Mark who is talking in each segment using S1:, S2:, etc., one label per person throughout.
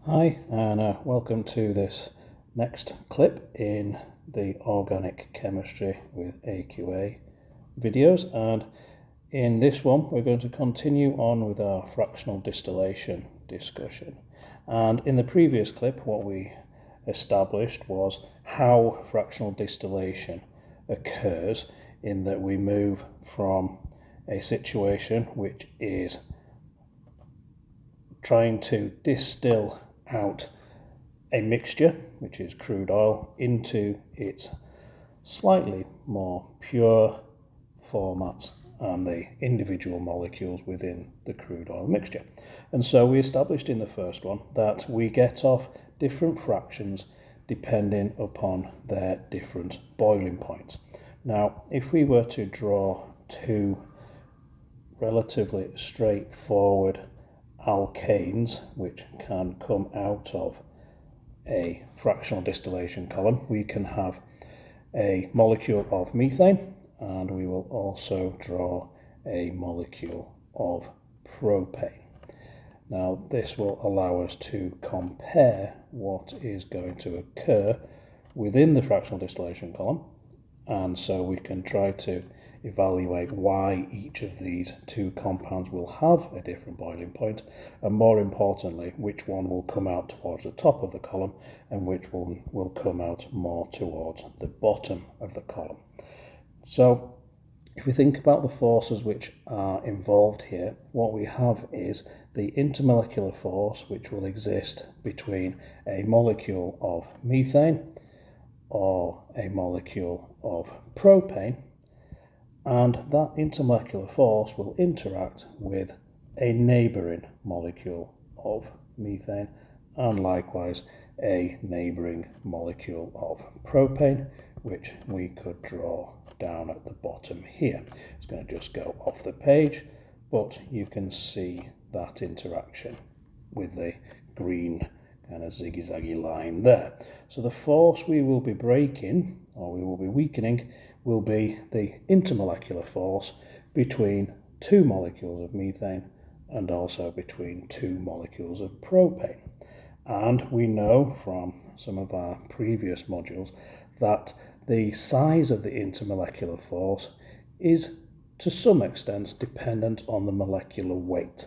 S1: Hi, and welcome to this next clip in the Organic Chemistry with AQA videos. And in this one, we're going to continue on with our fractional distillation discussion. And in the previous clip, what we established was how fractional distillation occurs, in that we move from a situation which is trying to distill out a mixture, which is crude oil, into its slightly more pure formats and the individual molecules within the crude oil mixture. And so we established in the first one that we get off different fractions depending upon their different boiling points. Now, if we were to draw two relatively straightforward alkanes which can come out of a fractional distillation column, we can have a molecule of methane, and we will also draw a molecule of propane. Now, this will allow us to compare what is going to occur within the fractional distillation column, and so we can try to evaluate why each of these two compounds will have a different boiling point, and more importantly, which one will come out towards the top of the column and which one will come out more towards the bottom of the column. So if we think about the forces which are involved here, what we have is the intermolecular force which will exist between a molecule of methane or a molecule of propane, and that intermolecular force will interact with a neighbouring molecule of methane and likewise a neighbouring molecule of propane, which we could draw down at the bottom here. It's going to just go off the page, but you can see that interaction with the green kind of ziggy-zaggy line there. So the force we will be breaking, or we will be weakening, will be the intermolecular force between two molecules of methane and also between two molecules of propane. And we know from some of our previous modules that the size of the intermolecular force is to some extent dependent on the molecular weight.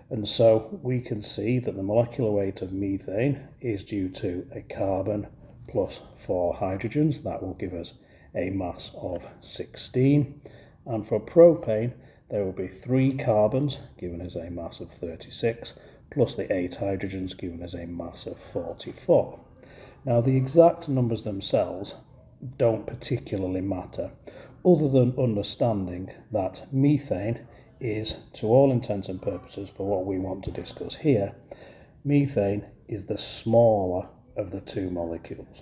S1: And so we can see that the molecular weight of methane is due to a carbon plus 4 hydrogens. That will give us a mass of 16. And for propane, there will be 3 carbons, giving us a mass of 36, plus the 8 hydrogens, giving us a mass of 44. Now, the exact numbers themselves don't particularly matter, other than understanding that methane is, to all intents and purposes for what we want to discuss here, methane is the smaller of the two molecules,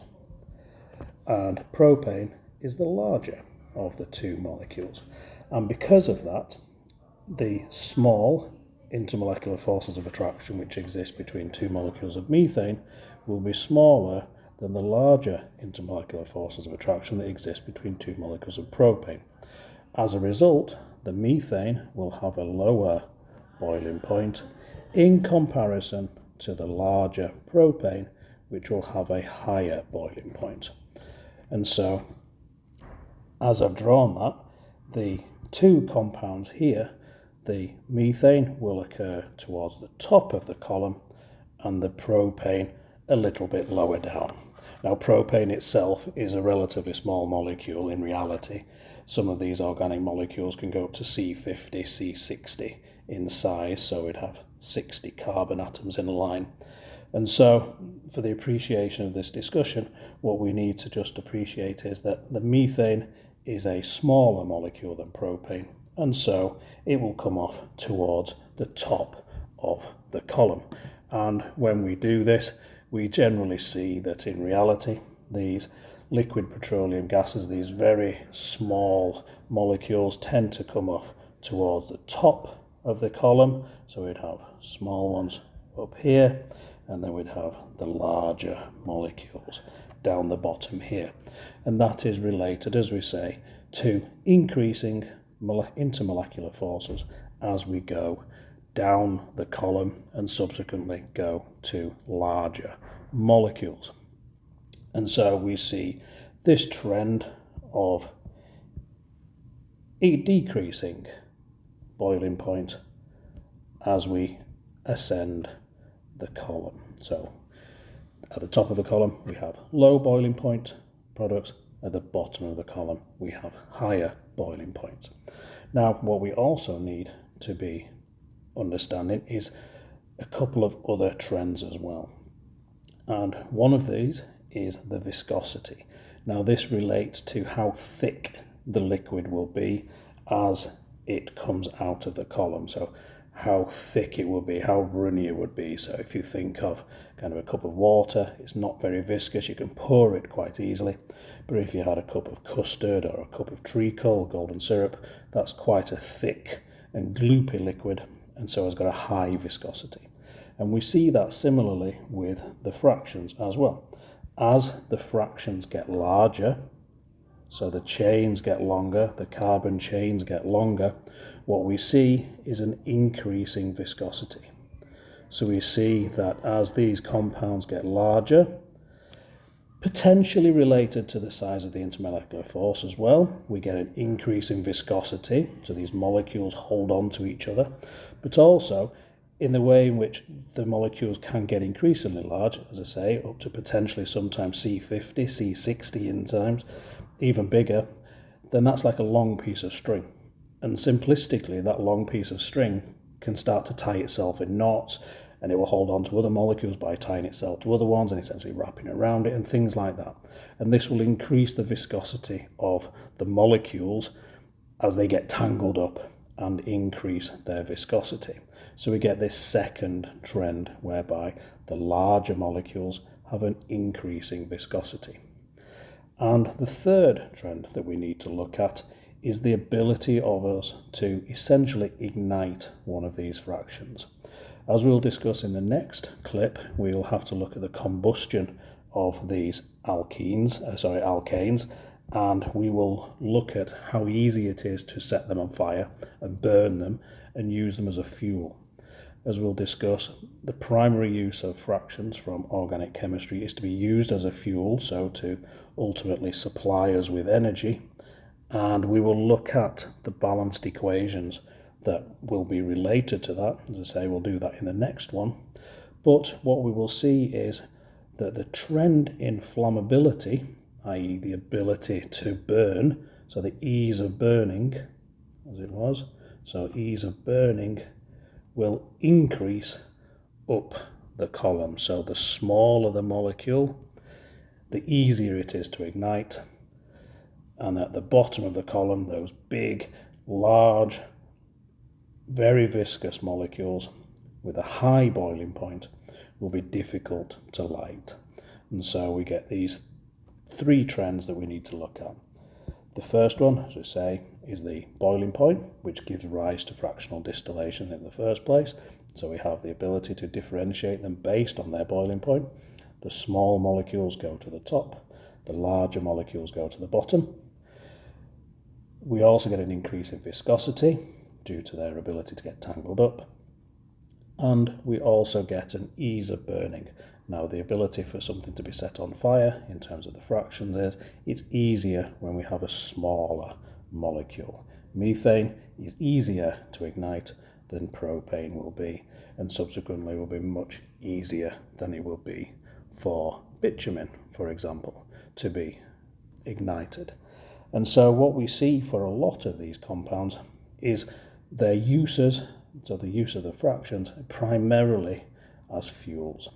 S1: and propane is the larger of the two molecules. And because of that, the small intermolecular forces of attraction which exist between two molecules of methane will be smaller than the larger intermolecular forces of attraction that exist between two molecules of propane. As a result, the methane will have a lower boiling point in comparison to the larger propane, which will have a higher boiling point. And so, as I've drawn that, the two compounds here, the methane will occur towards the top of the column and the propane a little bit lower down. Now, propane itself is a relatively small molecule in reality. Some of these organic molecules can go up to C50, C60 in size, so we'd have 60 carbon atoms in a line. And so, for the appreciation of this discussion, what we need to just appreciate is that the methane is a smaller molecule than propane, and so it will come off towards the top of the column. And when we do this, we generally see that in reality, these liquid petroleum gases, these very small molecules, tend to come off towards the top of the column. So we'd have small ones up here, and then we'd have the larger molecules down the bottom here. And that is related, as we say, to increasing intermolecular forces as we go down the column and subsequently go to larger molecules. And so we see this trend of a decreasing boiling point as we ascend the column. So at the top of the column we have low boiling point products, at the bottom of the column we have higher boiling points. Now what we also need to be understanding is a couple of other trends as well, and one of these is the viscosity. Now this relates to how thick the liquid will be as it comes out of the column, so how thick it will be, how runny it would be. So if you think of kind of a cup of water, it's not very viscous, you can pour it quite easily, but if you had a cup of custard or a cup of treacle, golden syrup, that's quite a thick and gloopy liquid, and so it's got a high viscosity. And we see that similarly with the fractions as well. As the fractions get larger, so the chains get longer, the carbon chains get longer, what we see is an increasing viscosity. So we see that as these compounds get larger, potentially related to the size of the intermolecular force as well, we get an increase in viscosity, so these molecules hold on to each other, but also in the way in which the molecules can get increasingly large, as I say, up to potentially sometimes C50, C60 in times, even bigger, then that's like a long piece of string. And simplistically, that long piece of string can start to tie itself in knots, and it will hold on to other molecules by tying itself to other ones and essentially wrapping around it and things like that. And this will increase the viscosity of the molecules as they get tangled up and increase their viscosity. So we get this second trend whereby the larger molecules have an increasing viscosity. And the third trend that we need to look at is the ability of us to essentially ignite one of these fractions. As we'll discuss in the next clip, we'll have to look at the combustion of these alkanes, and we will look at how easy it is to set them on fire and burn them and use them as a fuel. As we'll discuss, the primary use of fractions from organic chemistry is to be used as a fuel, so to ultimately supply us with energy, and we will look at the balanced equations that will be related to that. As I say, we'll do that in the next one. But what we will see is that the trend in flammability, i.e. the ability to burn, so the ease of burning, as it was, so ease of burning will increase up the column. So the smaller the molecule, the easier it is to ignite. And at the bottom of the column, those big, large, very viscous molecules with a high boiling point will be difficult to light. And so we get these three trends that we need to look at. The first one, as we say, is the boiling point, which gives rise to fractional distillation in the first place. So we have the ability to differentiate them based on their boiling point. The small molecules go to the top, the larger molecules go to the bottom. We also get an increase in viscosity due to their ability to get tangled up. And we also get an ease of burning. Now, the ability for something to be set on fire in terms of the fractions is it's easier when we have a smaller molecule. Methane is easier to ignite than propane will be, and subsequently will be much easier than it will be for bitumen, for example, to be ignited. And so what we see for a lot of these compounds is their uses, so the use of the fractions, primarily as fuels.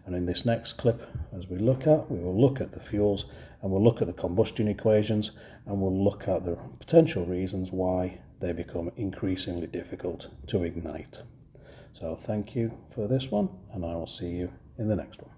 S1: And in this next clip, as we will look at the fuels, and we'll look at the combustion equations, and we'll look at the potential reasons why they become increasingly difficult to ignite. So thank you for this one, and I will see you in the next one.